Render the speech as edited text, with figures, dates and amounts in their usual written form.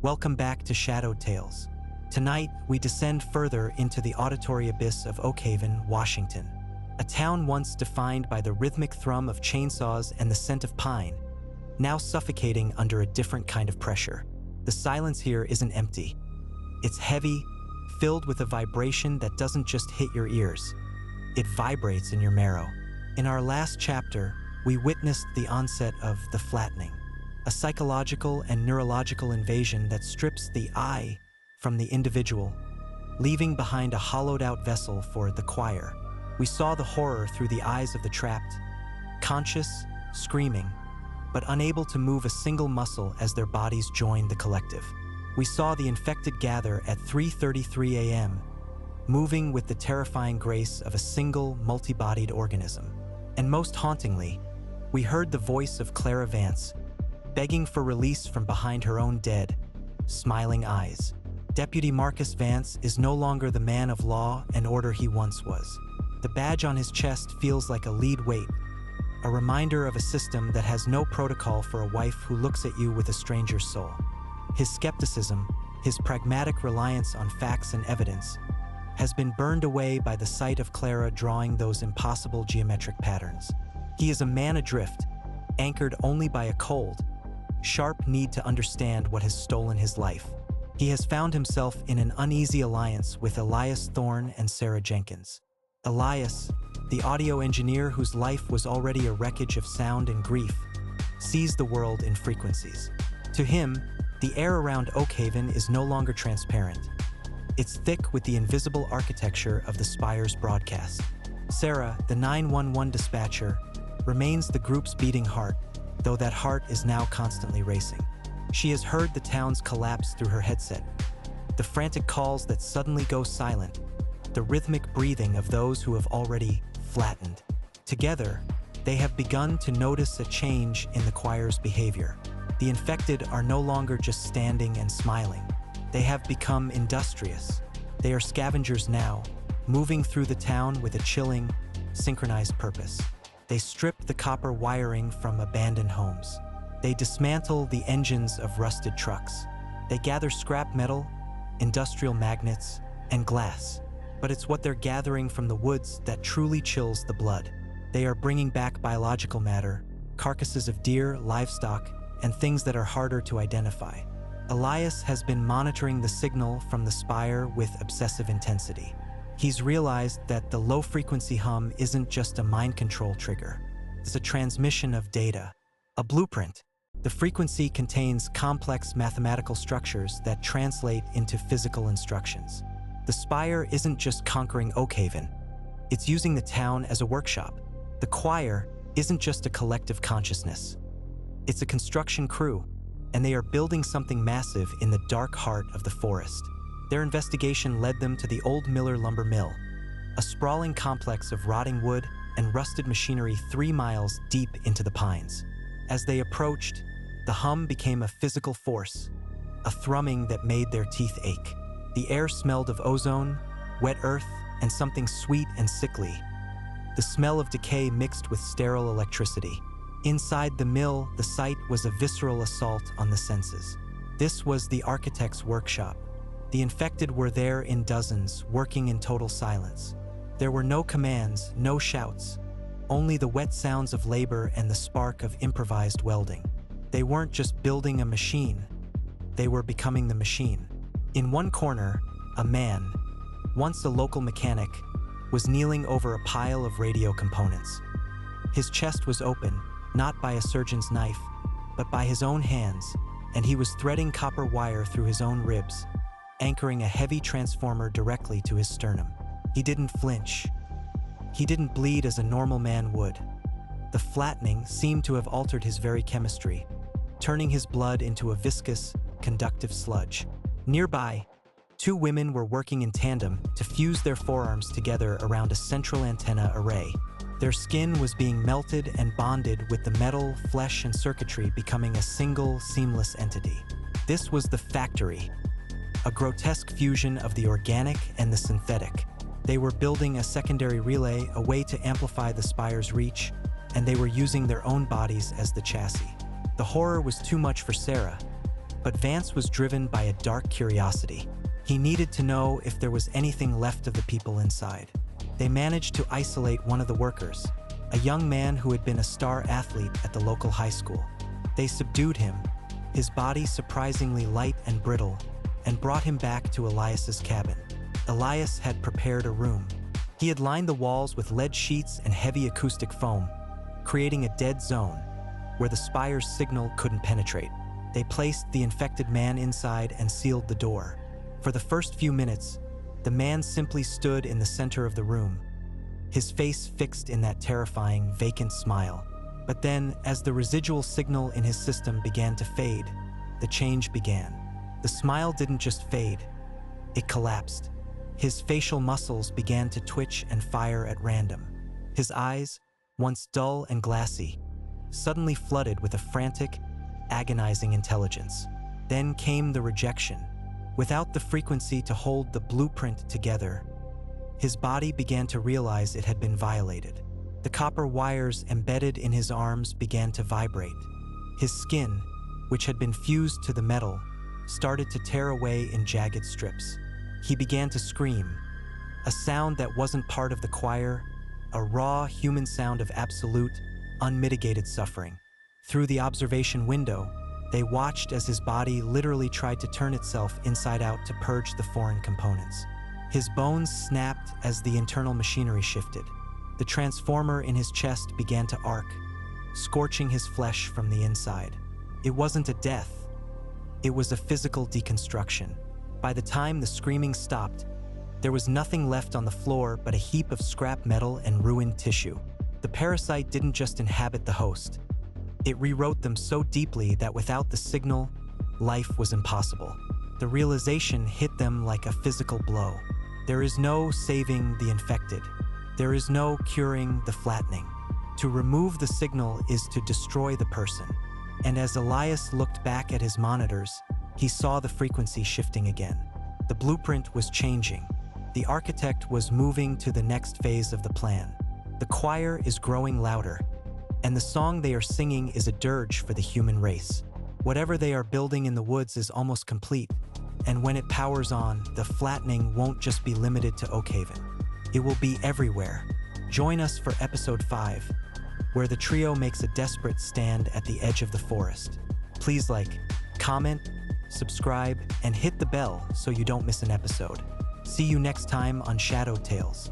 Welcome back to Shadowed Tales. Tonight, we descend further into the auditory abyss of Oakhaven, Washington. A town once defined by the rhythmic thrum of chainsaws and the scent of pine, now suffocating under a different kind of pressure. The silence here isn't empty. It's heavy, filled with a vibration that doesn't just hit your ears. It vibrates in your marrow. In our last chapter, we witnessed the onset of the Flattening, a psychological and neurological invasion that strips the I from the individual, leaving behind a hollowed-out vessel for the choir. We saw the horror through the eyes of the trapped, conscious, screaming, but unable to move a single muscle as their bodies joined the collective. We saw the infected gather at 3:33 a.m., moving with the terrifying grace of a single, multi-bodied organism. And most hauntingly, we heard the voice of Sarah Vance, begging for release from behind her own dead, smiling eyes. Deputy Marcus Vance is no longer the man of law and order he once was. The badge on his chest feels like a lead weight, a reminder of a system that has no protocol for a wife who looks at you with a stranger's soul. His skepticism, his pragmatic reliance on facts and evidence, has been burned away by the sight of Clara drawing those impossible geometric patterns. He is a man adrift, anchored only by a cold, sharp need to understand what has stolen his life. He has found himself in an uneasy alliance with Elias Thorne and Sarah Jenkins. Elias, the audio engineer whose life was already a wreckage of sound and grief, sees the world in frequencies. To him, the air around Oakhaven is no longer transparent. It's thick with the invisible architecture of the Spire's broadcast. Sarah, the 911 dispatcher, remains the group's beating heart, though that heart is now constantly racing. She has heard the town's collapse through her headset, the frantic calls that suddenly go silent, the rhythmic breathing of those who have already flattened. Together, they have begun to notice a change in the choir's behavior. The infected are no longer just standing and smiling. They have become industrious. They are scavengers now, moving through the town with a chilling, synchronized purpose. They strip the copper wiring from abandoned homes. They dismantle the engines of rusted trucks. They gather scrap metal, industrial magnets, and glass. But it's what they're gathering from the woods that truly chills the blood. They are bringing back biological matter, carcasses of deer, livestock, and things that are harder to identify. Elias has been monitoring the signal from the Spire with obsessive intensity. He's realized that the low-frequency hum isn't just a mind control trigger. It's a transmission of data, a blueprint. The frequency contains complex mathematical structures that translate into physical instructions. The Spire isn't just conquering Oakhaven. It's using the town as a workshop. The choir isn't just a collective consciousness. It's a construction crew, and they are building something massive in the dark heart of the forest. Their investigation led them to the old Miller lumber mill, a sprawling complex of rotting wood and rusted machinery 3 miles deep into the pines. As they approached, the hum became a physical force, a thrumming that made their teeth ache. The air smelled of ozone, wet earth, and something sweet and sickly. The smell of decay mixed with sterile electricity. Inside the mill, the site was a visceral assault on the senses. This was the architect's workshop. The infected were there in dozens, working in total silence. There were no commands, no shouts, only the wet sounds of labor and the spark of improvised welding. They weren't just building a machine, they were becoming the machine. In one corner, a man, once a local mechanic, was kneeling over a pile of radio components. His chest was open, not by a surgeon's knife, but by his own hands, and he was threading copper wire through his own ribs, anchoring a heavy transformer directly to his sternum. He didn't flinch. He didn't bleed as a normal man would. The flattening seemed to have altered his very chemistry, turning his blood into a viscous, conductive sludge. Nearby, 2 women were working in tandem to fuse their forearms together around a central antenna array. Their skin was being melted and bonded with the metal, flesh, and circuitry, becoming a single, seamless entity. This was the factory, a grotesque fusion of the organic and the synthetic. They were building a secondary relay, a way to amplify the Spire's reach, and they were using their own bodies as the chassis. The horror was too much for Sarah. But Vance was driven by a dark curiosity. He needed to know if there was anything left of the people inside. They managed to isolate one of the workers, a young man who had been a star athlete at the local high school. They subdued him, his body surprisingly light and brittle, and brought him back to Elias's cabin. Elias had prepared a room. He had lined the walls with lead sheets and heavy acoustic foam, creating a dead zone where the Spire's signal couldn't penetrate. They placed the infected man inside and sealed the door. For the first few minutes, the man simply stood in the center of the room, his face fixed in that terrifying, vacant smile. But then, as the residual signal in his system began to fade, the change began. The smile didn't just fade, it collapsed. His facial muscles began to twitch and fire at random. His eyes, once dull and glassy, suddenly flooded with a frantic, agonizing intelligence. Then came the rejection. Without the frequency to hold the blueprint together, his body began to realize it had been violated. The copper wires embedded in his arms began to vibrate. His skin, which had been fused to the metal, started to tear away in jagged strips. He began to scream, a sound that wasn't part of the choir, a raw human sound of absolute, unmitigated suffering. Through the observation window, they watched as his body literally tried to turn itself inside out to purge the foreign components. His bones snapped as the internal machinery shifted. The transformer in his chest began to arc, scorching his flesh from the inside. It wasn't a death. It was a physical deconstruction. By the time the screaming stopped, there was nothing left on the floor but a heap of scrap metal and ruined tissue. The parasite didn't just inhabit the host. It rewrote them so deeply that without the signal, life was impossible. The realization hit them like a physical blow. There is no saving the infected. There is no curing the flattening. To remove the signal is to destroy the person. And as Elias looked back at his monitors, he saw the frequency shifting again. The blueprint was changing. The architect was moving to the next phase of the plan. The choir is growing louder, and the song they are singing is a dirge for the human race. Whatever they are building in the woods is almost complete, and when it powers on, the flattening won't just be limited to Oakhaven. It will be everywhere. Join us for episode 5, where the trio makes a desperate stand at the edge of the forest. Please like, comment, subscribe, and hit the bell so you don't miss an episode. See you next time on Shadow Tales.